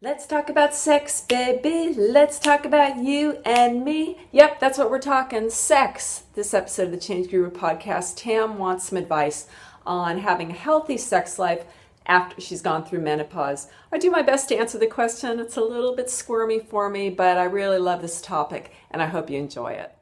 Let's talk about sex, baby. Let's talk about you and me. Yep, that's what we're talking, sex. This episode of the Change Guru podcast, Tam wants some advice on having a healthy sex life after she's gone through menopause. I do my best to answer the question. It's a little bit squirmy for me, but I really love this topic, and I hope you enjoy it.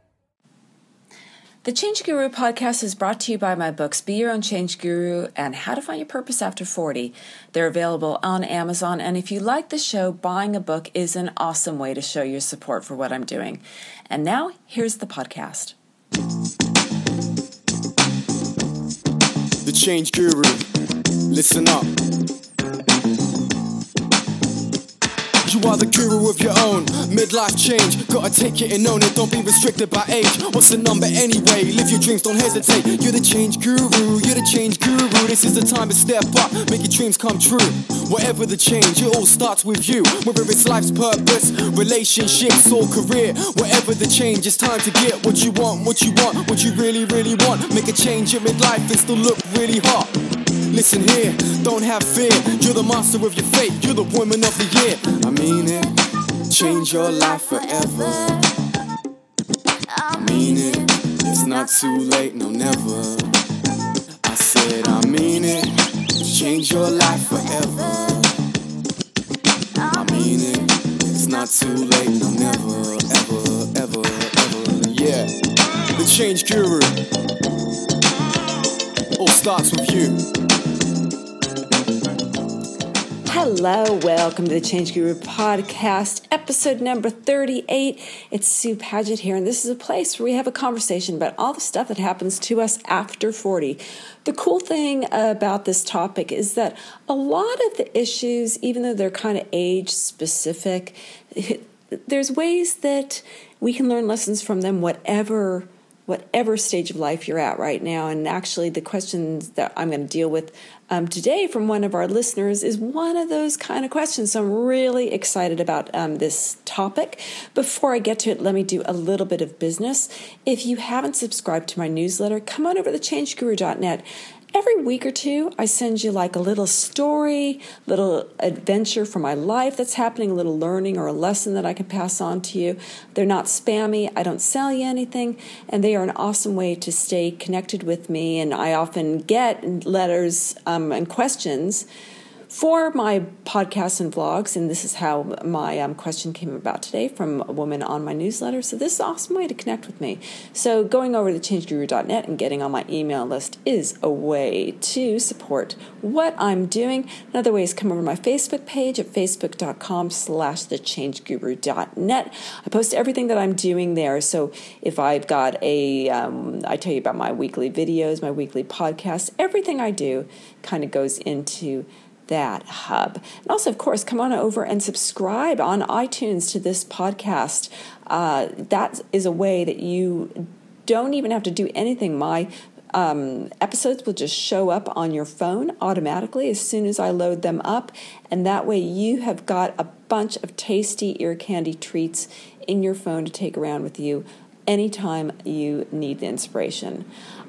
The Change Guru podcast is brought to you by my books, Be Your Own Change Guru and How to Find Your Purpose After 40. They're available on Amazon, and if you like the show, buying a book is an awesome way to show your support for what I'm doing. And now, here's the podcast. The Change Guru. Listen up. You are the guru of your own midlife change. Gotta take it and own it, don't be restricted by age. What's the number anyway? Live your dreams, don't hesitate. You're the change guru, you're the change guru. This is the time to step up, make your dreams come true. Whatever the change, it all starts with you. Whether it's life's purpose, relationships or career. Whatever the change, it's time to get what you want, what you really, really want. Make a change in midlife and still look really hot. Listen here, don't have fear. You're the master of your fate, you're the woman of the year. I mean it, change your life forever. I mean it, it's not too late, no never. I said I mean it, change your life forever. I mean it, it's not too late, no never, ever, yeah. The Change Guru, all starts with you. Hello, welcome to the Change Guru podcast, episode number 38. It's Sue Paget here, and this is a place where we have a conversation about all the stuff that happens to us after 40. The cool thing about this topic is that a lot of the issues, even though they're kind of age-specific, there's ways that we can learn lessons from them, whatever stage of life you're at right now. And actually, the questions that I'm going to deal with today from one of our listeners is one of those kind of questions. So I'm really excited about this topic. Before I get to it, let me do a little bit of business. If you haven't subscribed to my newsletter, come on over to thechangeguru.net. Every week or two, I send you like a little story, little adventure from my life that's happening, a little learning or a lesson that I can pass on to you. They're not spammy. I don't sell you anything, and they are an awesome way to stay connected with me. And I often get letters and questions for my podcasts and vlogs, and this is how my question came about today from a woman on my newsletter. So this is an awesome way to connect with me. So going over to thechangeguru.net and getting on my email list is a way to support what I'm doing. Another way is come over to my Facebook page at facebook.com/thechangeguru.net. I post everything that I'm doing there. So if I've got I tell you about my weekly videos, my weekly podcasts, everything I do kind of goes into that hub. And also, of course, come on over and subscribe on iTunes to this podcast. That is a way that you don't even have to do anything. My episodes will just show up on your phone automatically as soon as I load them up. And that way you have got a bunch of tasty ear candy treats in your phone to take around with you anytime you need the inspiration.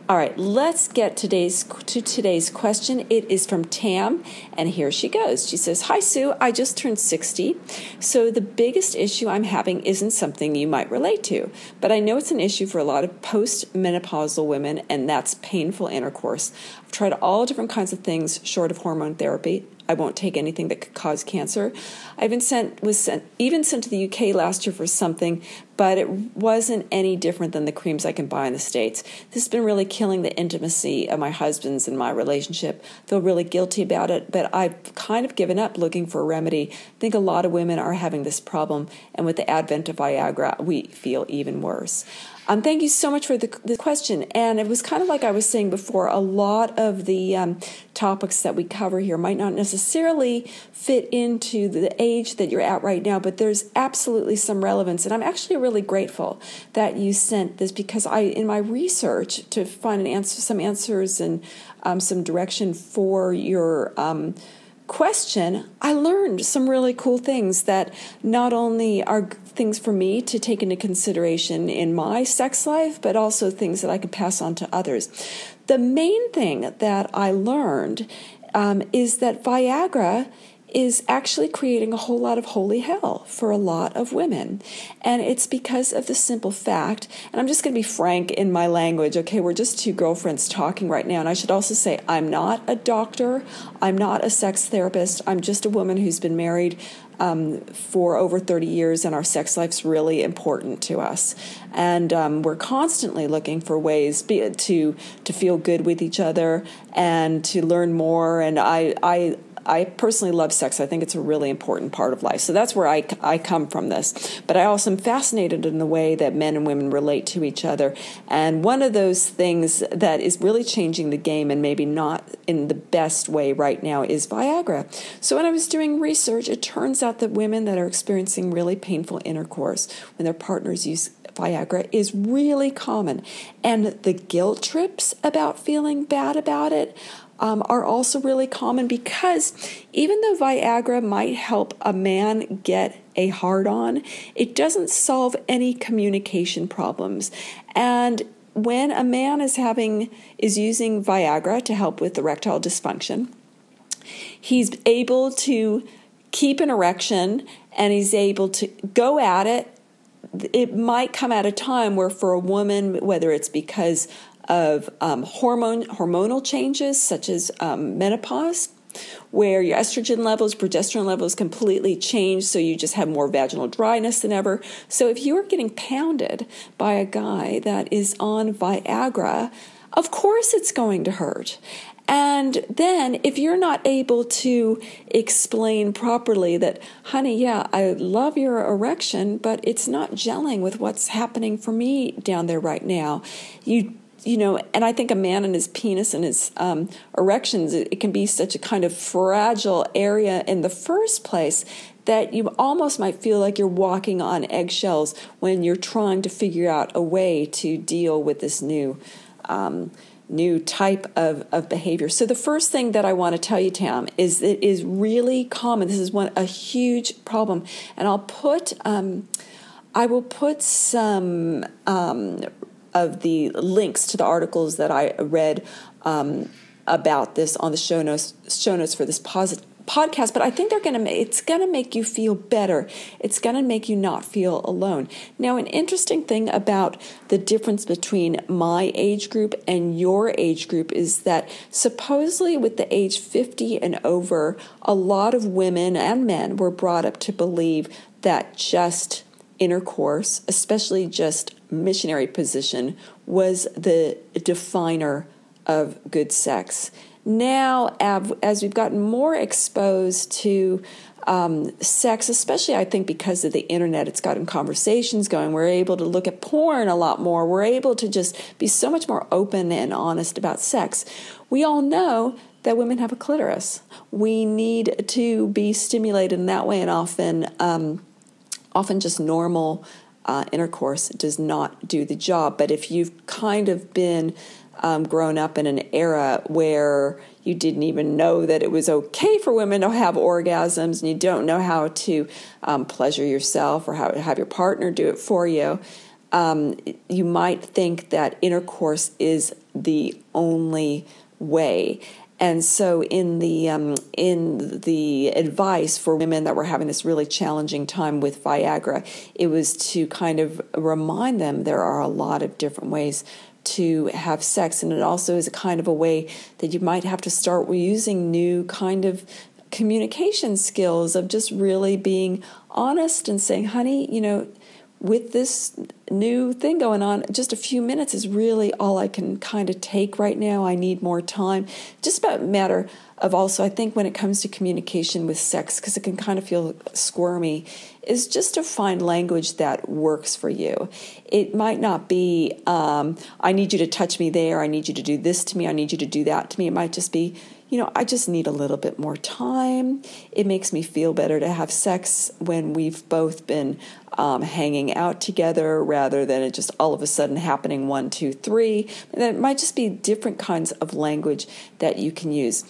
All right, let's get to today's question. It is from Tam, and here she goes. She says, "Hi, Sue. I just turned 60, so the biggest issue I'm having isn't something you might relate to, but I know it's an issue for a lot of post-menopausal women, and that's painful intercourse. I've tried all different kinds of things short of hormone therapy. I won't take anything that could cause cancer. I was sent to the UK last year for something, but it wasn't any different than the creams I can buy in the States. This has been really killing the intimacy of my husband's and my relationship. I feel really guilty about it, but I've kind of given up looking for a remedy. I think a lot of women are having this problem, and with the advent of Viagra, we feel even worse." Thank you so much for the question. And it was kind of like I was saying before, a lot of the topics that we cover here might not necessarily fit into the age that you're at right now, but there's absolutely some relevance. And I'm actually really grateful that you sent this, because in my research to find some answers and some direction for your question, I learned some really cool things that not only are things for me to take into consideration in my sex life, but also things that I could pass on to others. The main thing that I learned is that Viagra is actually creating a whole lot of holy hell for a lot of women. And it's because of the simple fact, and I'm just going to be frank in my language, okay, we're just two girlfriends talking right now, and I should also say I'm not a doctor, I'm not a sex therapist, I'm just a woman who's been married for over 30 years, and our sex life's really important to us. And we're constantly looking for ways to feel good with each other and to learn more. And I personally love sex. I think it's a really important part of life. So that's where I come from this. But I also am fascinated in the way that men and women relate to each other. And one of those things that is really changing the game, and maybe not in the best way right now, is Viagra. So when I was doing research, it turns out that women that are experiencing really painful intercourse when their partners use Viagra is really common. And the guilt trips about feeling bad about it are also really common, because even though Viagra might help a man get a hard-on, it doesn't solve any communication problems. And when a man is using Viagra to help with erectile dysfunction, he's able to keep an erection and he's able to go at it. It might come at a time where for a woman, whether it's because of hormonal changes such as menopause, where your estrogen levels, progesterone levels completely change, so you just have more vaginal dryness than ever. So if you're getting pounded by a guy that is on Viagra, of course it's going to hurt. And then if you're not able to explain properly that, honey, yeah, I love your erection, but it's not gelling with what's happening for me down there right now, you know, and I think a man and his penis and his erections, it can be such a kind of fragile area in the first place that you almost might feel like you're walking on eggshells when you're trying to figure out a way to deal with this new type of behavior. So the first thing that I want to tell you, Tam, is it is really common. This is a huge problem, and I will put some of the links to the articles that I read about this on the show notes for this podcast. But I think it's going to make you feel better. It's going to make you not feel alone. Now, an interesting thing about the difference between my age group and your age group is that supposedly with the age 50 and over, a lot of women and men were brought up to believe that just intercourse, especially just missionary position, was the definer of good sex. Now, as we've gotten more exposed to sex, especially I think because of the internet, it's gotten conversations going. We're able to look at porn a lot more. We're able to just be so much more open and honest about sex. We all know that women have a clitoris. We need to be stimulated in that way, and often just normal intercourse does not do the job. But if you've kind of been grown up in an era where you didn't even know that it was okay for women to have orgasms, and you don't know how to pleasure yourself or how to have your partner do it for you, you might think that intercourse is the only way. And so in the advice for women that were having this really challenging time with Viagra, it was to kind of remind them there are a lot of different ways to have sex. And it also is a kind of a way that you might have to start using new kind of communication skills of just really being honest and saying, honey, you know, with this new thing going on, just a few minutes is really all I can kind of take right now. I need more time. Just about a matter of also, I think when it comes to communication with sex, because it can kind of feel squirmy, is just to find language that works for you. It might not be, I need you to touch me there. I need you to do this to me. I need you to do that to me. It might just be, you know, I just need a little bit more time. It makes me feel better to have sex when we've both been hanging out together rather than it just all of a sudden happening 1, 2, 3. And it might just be different kinds of language that you can use.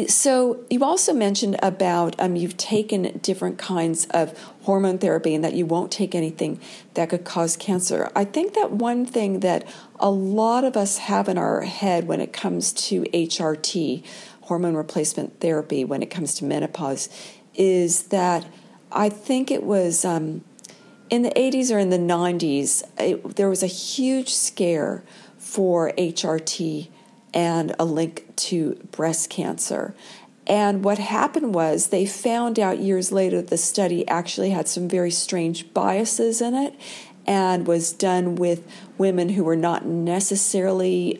So you also mentioned about you've taken different kinds of hormone therapy and that you won't take anything that could cause cancer. I think that one thing that a lot of us have in our head when it comes to HRT, hormone replacement therapy when it comes to menopause is that I think it was in the 80s or in the 90s, there was a huge scare for HRT and a link to breast cancer. And what happened was they found out years later the study actually had some very strange biases in it and was done with women who were not necessarily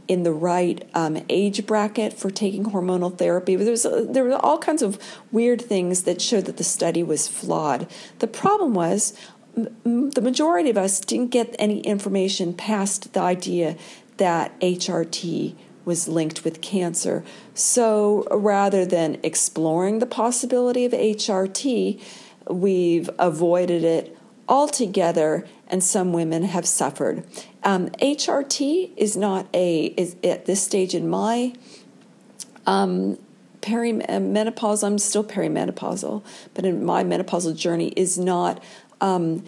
in the right age bracket for taking hormonal therapy. But there were all kinds of weird things that showed that the study was flawed. The problem was the majority of us didn't get any information past the idea that HRT was linked with cancer. So rather than exploring the possibility of HRT, we've avoided it altogether, and some women have suffered. HRT is at this stage in my perimenopause, I'm still perimenopausal, but in my menopausal journey is not an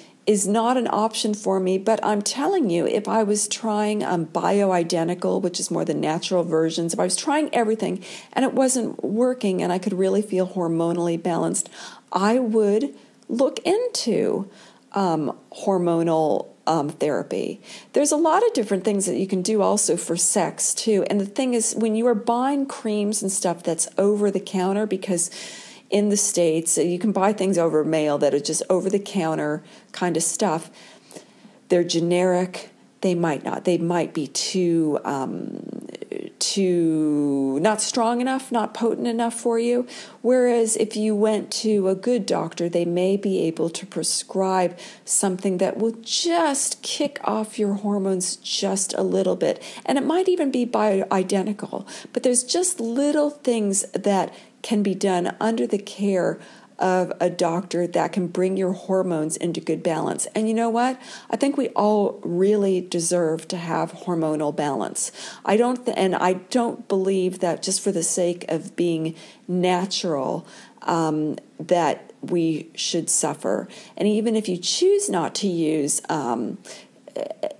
option for me. But I'm telling you, if I was trying bioidentical, which is more the natural versions, if I was trying everything and it wasn't working and I could really feel hormonally balanced, I would look into hormonal therapy. There's a lot of different things that you can do also for sex too. And the thing is, when you are buying creams and stuff that's over the counter, because in the States, you can buy things over mail that are just over-the-counter kind of stuff. They're generic. They might be too not strong enough, not potent enough for you. Whereas if you went to a good doctor, they may be able to prescribe something that will just kick off your hormones just a little bit. And it might even be bioidentical. But there's just little things that can be done under the care of a doctor that can bring your hormones into good balance. And you know what? I think we all really deserve to have hormonal balance. I don't believe that just for the sake of being natural, that we should suffer. And even if you choose not to use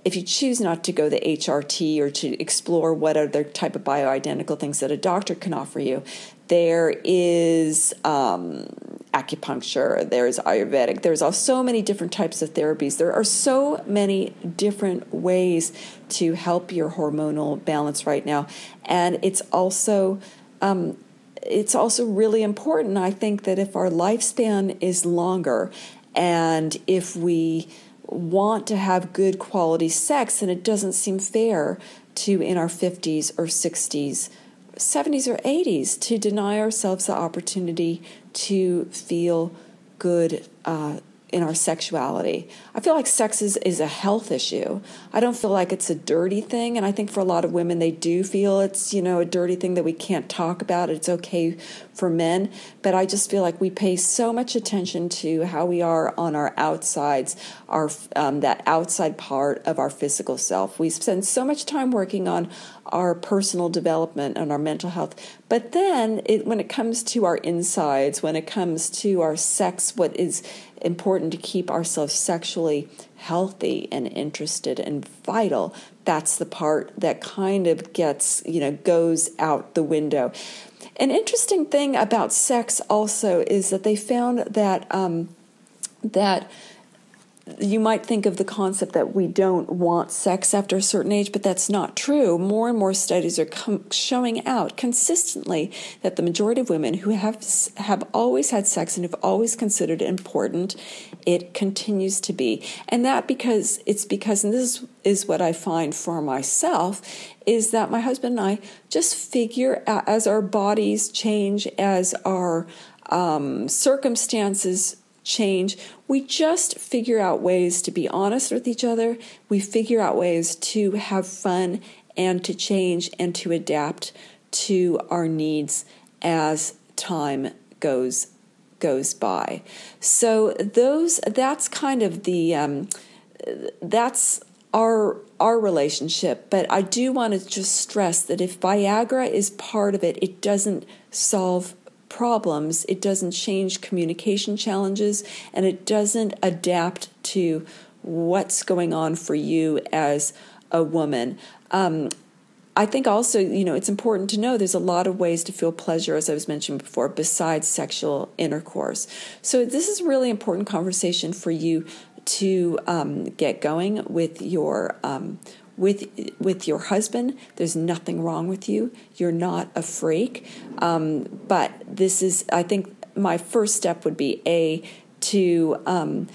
if you choose not to go the HRT or to explore what other type of bioidentical things that a doctor can offer you, there is acupuncture, there's Ayurvedic, there's so many different types of therapies. There are so many different ways to help your hormonal balance right now. And it's also really important, I think, that if our lifespan is longer and if we want to have good quality sex, and it doesn't seem fair to, in our 50s or 60s, 70s or 80s, to deny ourselves the opportunity to feel good in our sexuality. I feel like sex is a health issue. I don't feel like it's a dirty thing, and I think for a lot of women, they do feel it's, a dirty thing that we can't talk about. It's okay for men, but I just feel like we pay so much attention to how we are on our outsides, that outside part of our physical self. We spend so much time working on our personal development and our mental health. But then when it comes to our insides, when it comes to our sex, what is important to keep ourselves sexually healthy and interested and vital, that's the part that kind of goes out the window. An interesting thing about sex also is that they found that that you might think of the concept that we don't want sex after a certain age, but that's not true. More and more studies are showing out consistently that the majority of women who have always had sex and have always considered it important, it continues to be. And that because, and this is what I find for myself, is that my husband and I just figure out, as our bodies change, as our circumstances change, we just figure out ways to be honest with each other. We figure out ways to have fun and to change and to adapt to our needs as time goes by. So that's kind of that's our relationship. But I do want to just stress that if Viagra is part of it, it doesn't solve problems, it doesn't change communication challenges, and it doesn't adapt to what's going on for you as a woman. I think also, it's important to know there's a lot of ways to feel pleasure, as I was mentioning before, besides sexual intercourse. So this is a really important conversation for you to get going with your with your husband. There's nothing wrong with you. You're not a freak. But this is, I think, my first step would be to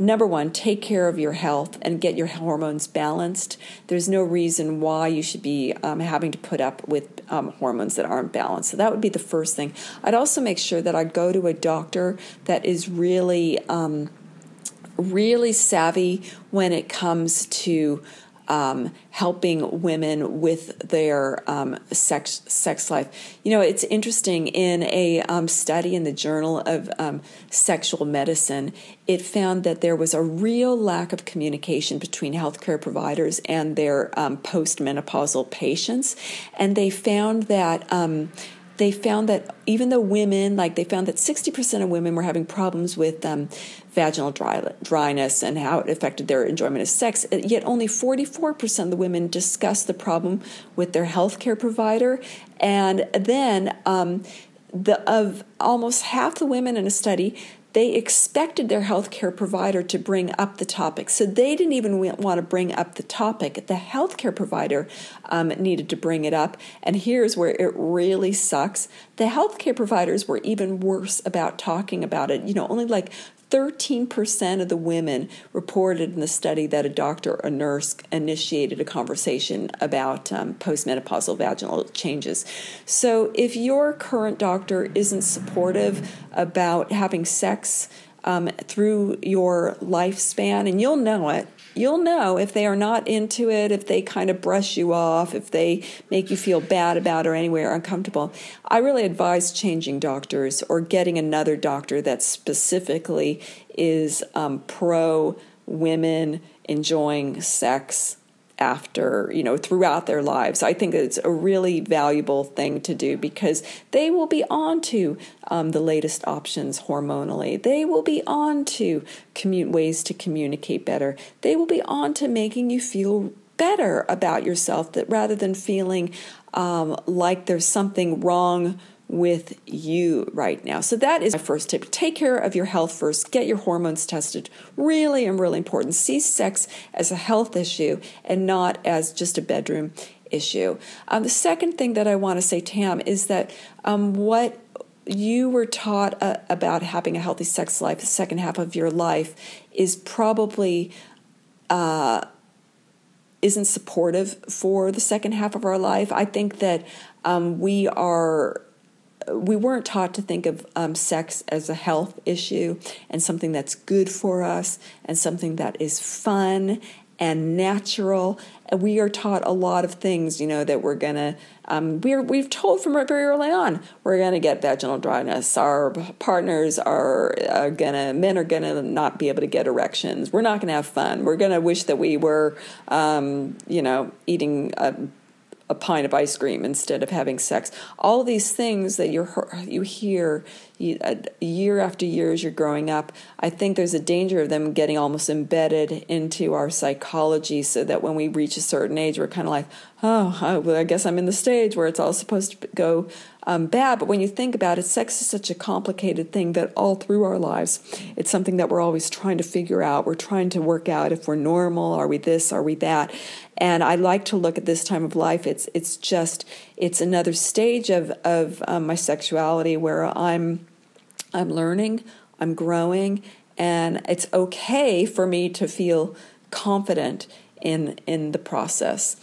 number one, take care of your health and get your hormones balanced. There's no reason why you should be having to put up with hormones that aren't balanced. So that would be the first thing. I'd also make sure that I go to a doctor that is really, really savvy when it comes to helping women with their sex life. It's interesting, in a study in the Journal of Sexual Medicine, it found that there was a real lack of communication between healthcare providers and their postmenopausal patients, and they found that even though women, they found that 60% of women were having problems with vaginal dryness and how it affected their enjoyment of sex, yet only 44% of the women discussed the problem with their healthcare provider. And then of almost half the women in a study, they expected their healthcare provider to bring up the topic. So they didn't even want to bring up the topic. The healthcare provider needed to bring it up. And here's where it really sucks. The healthcare providers were even worse about talking about it. Only 13% of the women reported in the study that a doctor or nurse initiated a conversation about postmenopausal vaginal changes. So if your current doctor isn't supportive about having sex through your lifespan, and you'll know it, you'll know if they are not into it, if they kind of brush you off, if they make you feel bad about it or anywhere uncomfortable. I really advise changing doctors or getting another doctor that specifically is pro women enjoying sex after, throughout their lives. I think it's a really valuable thing to do because they will be on to the latest options hormonally. They will be on to ways to communicate better. They will be on to making you feel better about yourself, that rather than feeling like there's something wrong with you right now. So that is my first tip. Take care of your health first. Get your hormones tested. Really and really important. See sex as a health issue and not as just a bedroom issue. The second thing that I want to say, Tam, is that what you were taught about having a healthy sex life, the second half of your life, is probably isn't supportive for the second half of our life. I think that we weren't taught to think of sex as a health issue and something that's good for us and something that is fun and natural. And we are taught a lot of things, that we're going to, we've told from very early on, we're going to get vaginal dryness. Our partners men are going to not be able to get erections. We're not going to have fun. We're going to wish that we were, eating a pint of ice cream instead of having sex. All these things that you hear year after year as you're growing up, I think there's a danger of them getting almost embedded into our psychology, so that when we reach a certain age, we're kind of like, well, I guess I'm in the stage where it's all supposed to go bad. But when you think about it, sex is such a complicated thing that all through our lives, it's something that we're always trying to figure out. We're trying to work out if we're normal, are we this, are we that? And I like to look at this time of life. It's another stage of my sexuality where I'm learning, I'm growing, and it's okay for me to feel confident in the process.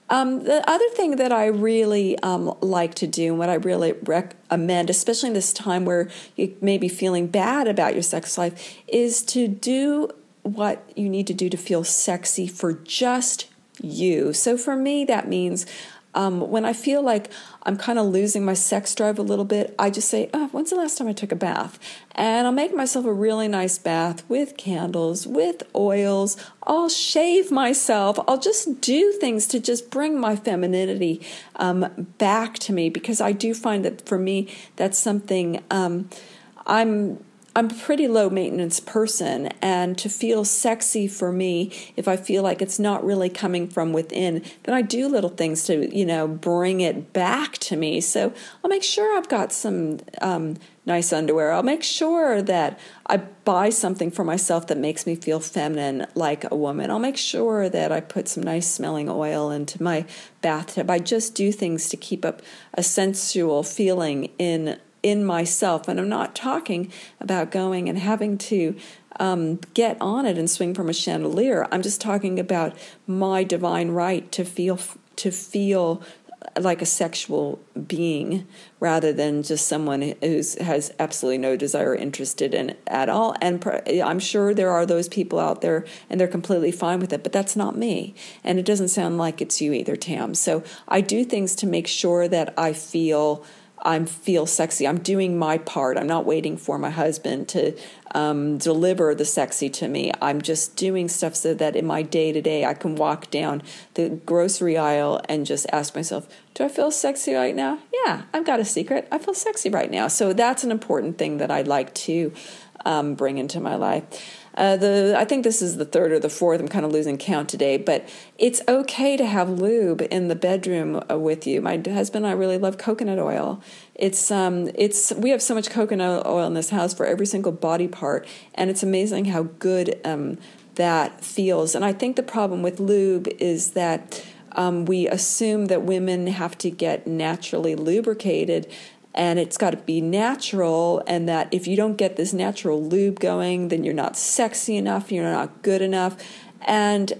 The other thing that I really like to do, and what I really recommend, especially in this time where you may be feeling bad about your sex life, is to do what you need to do to feel sexy for just you. So for me, that means when I feel like I'm kind of losing my sex drive a little bit, I just say, when's the last time I took a bath? And I'll make myself a really nice bath with candles, with oils. I'll shave myself. I'll just do things to just bring my femininity back to me, because I do find that for me, that's something I'm a pretty low maintenance person, and to feel sexy for me, if I feel like it's not really coming from within, then I do little things to, bring it back to me. So I'll make sure I've got some nice underwear. I'll make sure that I buy something for myself that makes me feel feminine like a woman. I'll make sure that I put some nice smelling oil into my bathtub. I just do things to keep up a sensual feeling in myself. And I'm not talking about going and having to get on it and swing from a chandelier. I'm just talking about my divine right to feel like a sexual being rather than just someone who has absolutely no desire or interested in it at all. And I'm sure there are those people out there and they're completely fine with it, but that's not me. And it doesn't sound like it's you either, Tam. So I do things to make sure that I feel sexy. I'm doing my part. I'm not waiting for my husband to deliver the sexy to me. I'm just doing stuff so that in my day-to-day, I can walk down the grocery aisle and just ask myself, do I feel sexy right now? Yeah, I've got a secret. I feel sexy right now. So that's an important thing that I'd like to bring into my life. I think this is the third or the fourth. I'm kind of losing count today, but it's okay to have lube in the bedroom with you. My husband and I really love coconut oil. We have so much coconut oil in this house for every single body part, and it's amazing how good that feels. And I think the problem with lube is that we assume that women have to get naturally lubricated, and it's got to be natural, and that if you don't get this natural lube going, then you're not sexy enough, you're not good enough. And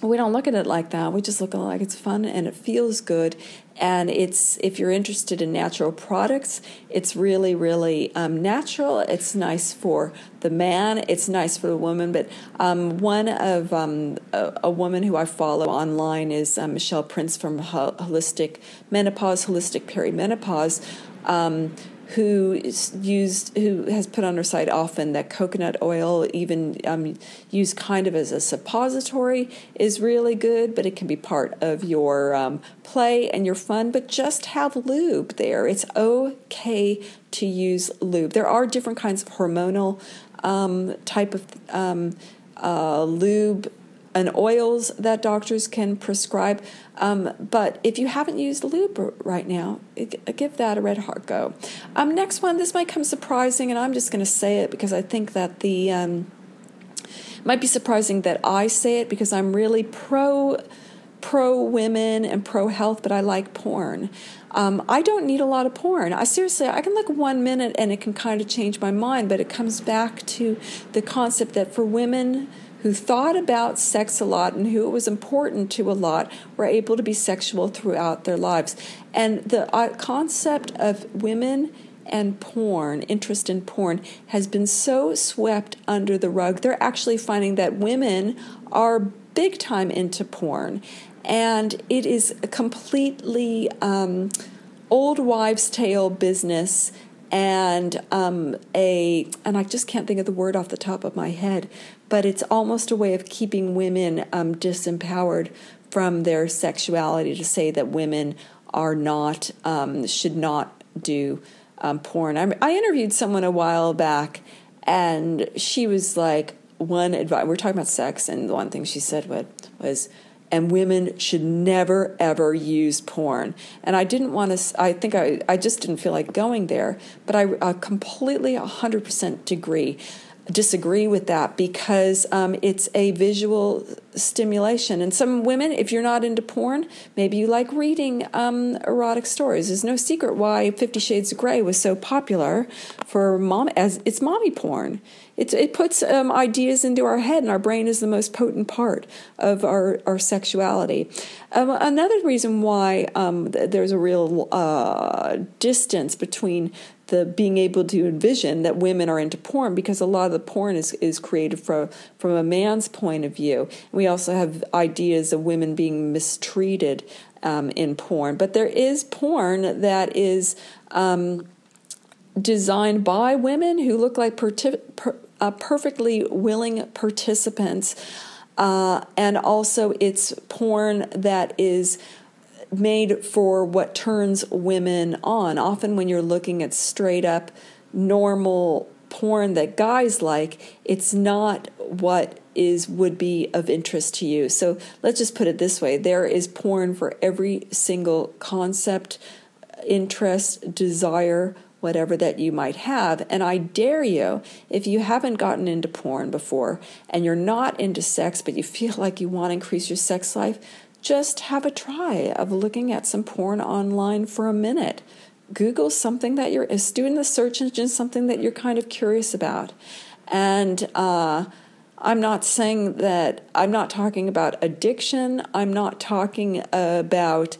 we don't look at it like that. We just look at it like it's fun and it feels good. And if you're interested in natural products, it's really, really natural. It's nice for the man. It's nice for the woman. But one of a woman who I follow online is Michelle Prince from Holistic Perimenopause, who has put on her site often that coconut oil, even used kind of as a suppository, is really good, but it can be part of your play and your fun, but just have lube there. It's okay to use lube. There are different kinds of hormonal type of lube and oils that doctors can prescribe. But if you haven't used lube right now, give that a red heart go. Next one, this might come surprising, and I'm just going to say it because I think that might be surprising that I say it because I'm really pro women and pro health, but I like porn. I don't need a lot of porn. I can look 1 minute and it can kind of change my mind, but it comes back to the concept that for women who thought about sex a lot and who it was important to a lot were able to be sexual throughout their lives. And the concept of women and porn, interest in porn, has been so swept under the rug. They're actually finding that women are big time into porn. And it is a completely old wives' tale business, and I just can't think of the word off the top of my head, but it's almost a way of keeping women disempowered from their sexuality, to say that women are not should not do porn. I interviewed someone a while back, and she was like, we're talking about sex, and the one thing she said was, and women should never, ever use porn. And I didn't want to, I just didn't feel like going there, but I completely 100% disagree with that, because it's a visual stimulation. And some women, if you're not into porn, maybe you like reading erotic stories. There's no secret why 50 Shades of Grey was so popular for as it's mommy porn. It puts ideas into our head, and our brain is the most potent part of our sexuality. Another reason why there's a real distance between the being able to envision that women are into porn, because a lot of the porn is created from a man's point of view. We also have ideas of women being mistreated in porn. But there is porn that is designed by women who look like perfectly willing participants, and also it's porn that is made for what turns women on. Often when you're looking at straight up normal porn that guys like, it's not what would be of interest to you. So let's just put it this way. There is porn for every single concept, interest, desire, whatever that you might have. And I dare you, if you haven't gotten into porn before and you're not into sex, but you feel like you want to increase your sex life, just have a try of looking at some porn online for a minute. Google something that you're doing the search engine, something that you're kind of curious about. And I'm not talking about addiction. I'm not talking about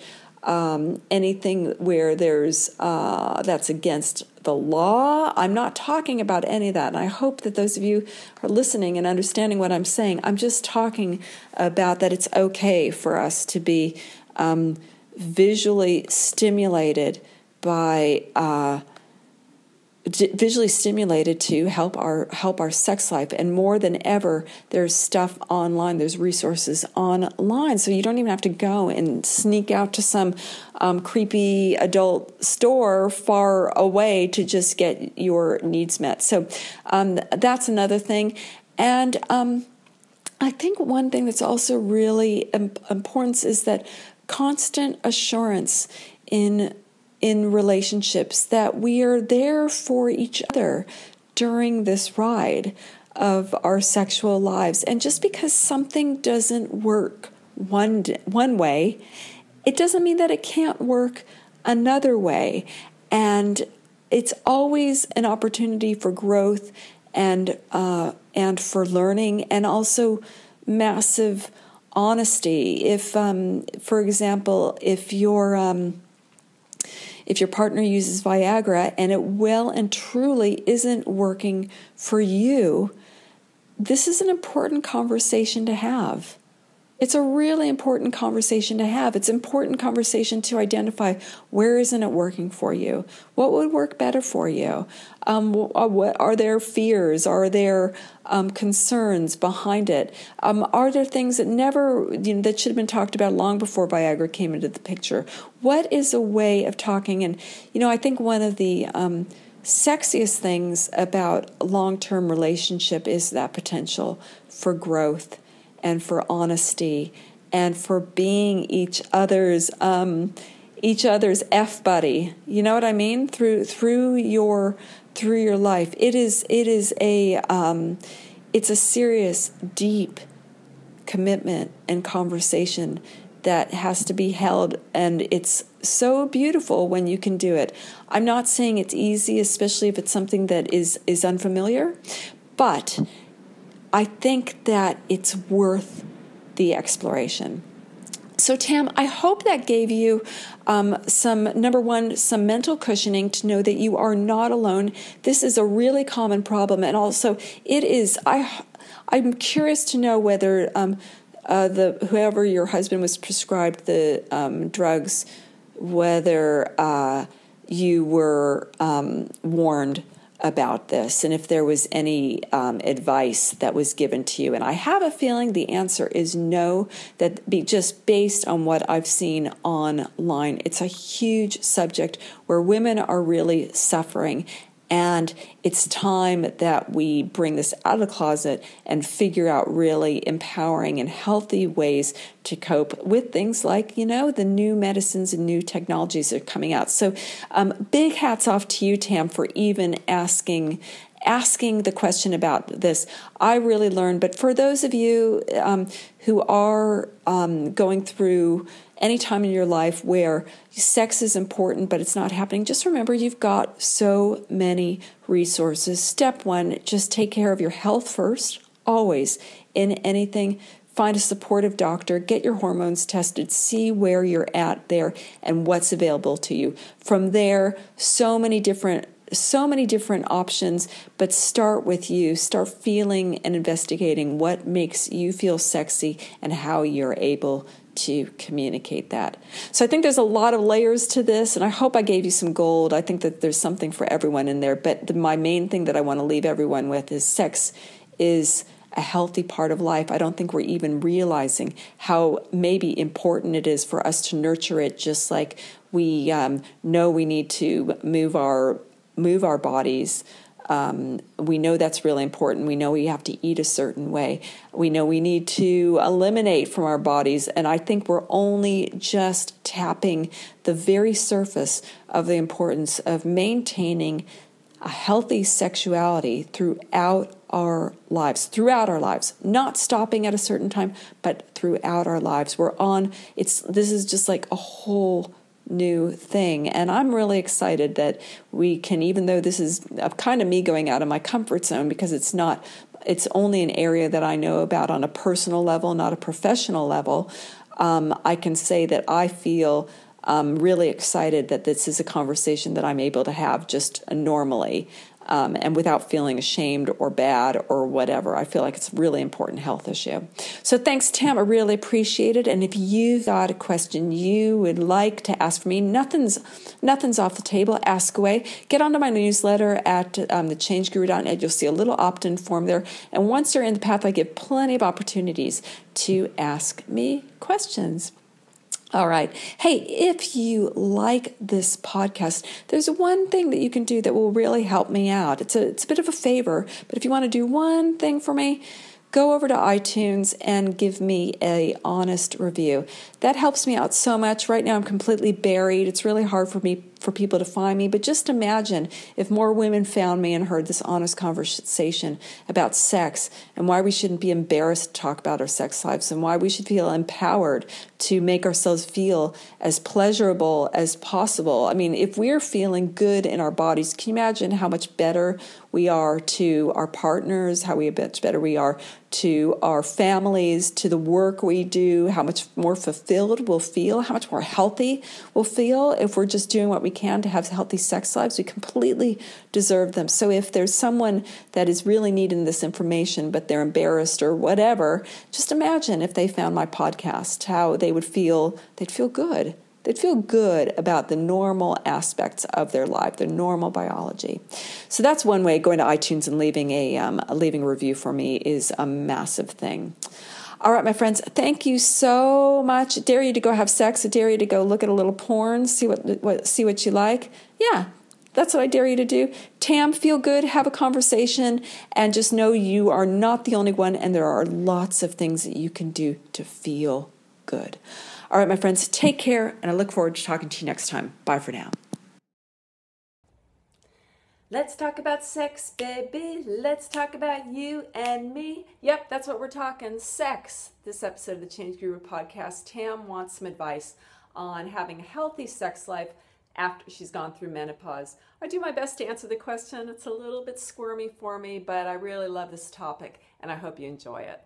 anything where there's that's against the law. I'm not talking about any of that. And I hope that those of you are listening and understanding what I'm saying. I'm just talking about that it's okay for us to be visually stimulated to help our sex life. And more than ever, there's stuff online, there's resources online, so you don't even have to go and sneak out to some creepy adult store far away to just get your needs met. So that's another thing. And I think one thing that's also really important is that constant assurance in relationships that we are there for each other during this ride of our sexual lives. And just because something doesn't work one way, it doesn't mean that it can't work another way. And it's always an opportunity for growth and for learning, and also massive honesty. If, for example, if your partner uses Viagra and it well and truly isn't working for you, this is an important conversation to have. It's a really important conversation to have. It's an important conversation to identify where isn't it working for you? What would work better for you? What are there fears? Are there concerns behind it? Are there things that that should have been talked about long before Viagra came into the picture? What is a way of talking? And I think one of the sexiest things about long-term relationship is that potential for growth and for honesty and for being each other's F buddy. You know what I mean? Through your life. It's a serious, deep commitment and conversation that has to be held, and it's so beautiful when you can do it. I'm not saying it's easy, especially if it's something that is unfamiliar, but I think that it's worth the exploration. So, Tam, I hope that gave you some mental cushioning to know that you are not alone. This is a really common problem, and also it is. I'm curious to know whether whoever your husband was prescribed the drugs, whether you were warned about this, and if there was any advice that was given to you. And I have a feeling the answer is no, just based on what I've seen online. It's a huge subject where women are really suffering, and it's time that we bring this out of the closet and figure out really empowering and healthy ways to cope with things like, the new medicines and new technologies that are coming out. So big hats off to you, Tam, for even asking the question about this. I really learned. But for those of you who are going through any time in your life where sex is important but it's not happening, just remember you've got so many resources. Step one, just take care of your health first, always. In anything, find a supportive doctor, get your hormones tested, see where you're at there and what's available to you. From there, so many different options, but start with you. Start feeling and investigating what makes you feel sexy and how you're able to communicate that. So I think there's a lot of layers to this, and I hope I gave you some gold. I think that there's something for everyone in there, but my main thing that I want to leave everyone with is sex is a healthy part of life. I don't think we're even realizing how maybe important it is for us to nurture it, just like we know we need to move our move our bodies. We know that's really important. We know we have to eat a certain way. We know we need to eliminate from our bodies. And I think we're only just tapping the very surface of the importance of maintaining a healthy sexuality throughout our lives, not stopping at a certain time, but throughout our lives. This is just like a whole new thing. And I'm really excited that we can, even though this is kind of me going out of my comfort zone, because it's only an area that I know about on a personal level, not a professional level. I can say that I feel really excited that this is a conversation that I'm able to have just normally, and without feeling ashamed or bad or whatever. I feel like it's a really important health issue. So thanks, Tam. I really appreciate it. And if you've got a question you would like to ask for me, nothing's off the table. Ask away. Get onto my newsletter at thechangeguru.net. You'll see a little opt-in form there. And once you're in the path, I give plenty of opportunities to ask me questions. All right. Hey, if you like this podcast, there's one thing that you can do that will really help me out. It's a bit of a favor, but if you want to do one thing for me, go over to iTunes and give me an honest review. That helps me out so much. Right now I'm completely buried. It's really hard for people to find me, but just imagine if more women found me and heard this honest conversation about sex and why we shouldn't be embarrassed to talk about our sex lives and why we should feel empowered to make ourselves feel as pleasurable as possible. I mean, if we're feeling good in our bodies, can you imagine how much better we are to our partners, how much better we are to our families, to the work we do, how much more fulfilled we'll feel, how much more healthy we'll feel if we're just doing what we can to have healthy sex lives. We completely deserve them. So if there's someone that is really needing this information, but they're embarrassed or whatever, just imagine if they found my podcast, how they would feel. They'd feel good. They'd feel good about the normal aspects of their life, their normal biology. So that's one way. Going to iTunes and leaving a review for me is a massive thing. All right, my friends, thank you so much. I dare you to go have sex. I dare you to go look at a little porn, see what you like. Yeah, that's what I dare you to do. Tam, feel good, have a conversation, and just know you are not the only one, and there are lots of things that you can do to feel good. All right, my friends, take care, and I look forward to talking to you next time. Bye for now. Let's talk about sex, baby. Let's talk about you and me. Yep, that's what we're talking, sex. This episode of the Change Guru podcast, Tam wants some advice on having a healthy sex life after she's gone through menopause. I do my best to answer the question. It's a little bit squirmy for me, but I really love this topic, and I hope you enjoy it.